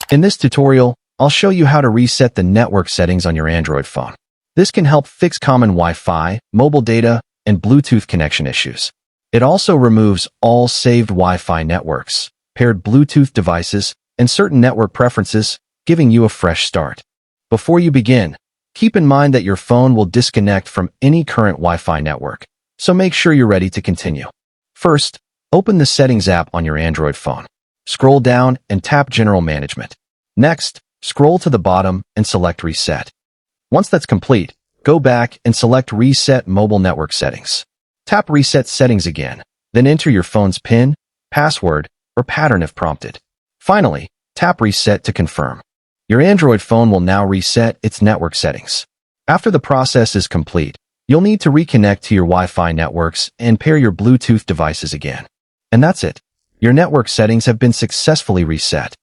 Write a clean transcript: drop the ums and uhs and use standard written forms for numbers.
In this tutorial, I'll show you how to reset the network settings on your Android phone. This can help fix common Wi-Fi, mobile data, and Bluetooth connection issues. It also removes all saved Wi-Fi networks, paired Bluetooth devices, and certain network preferences, giving you a fresh start. Before you begin, keep in mind that your phone will disconnect from any current Wi-Fi network, so make sure you're ready to continue. First, open the Settings app on your Android phone. Scroll down and tap General Management. Next, scroll to the bottom and select Reset. Once that's complete, go back and select Reset Mobile Network Settings. Tap Reset Settings again, then enter your phone's PIN, password, or pattern if prompted. Finally, tap Reset to confirm. Your Android phone will now reset its network settings. After the process is complete, you'll need to reconnect to your Wi-Fi networks and pair your Bluetooth devices again. And that's it. Your network settings have been successfully reset.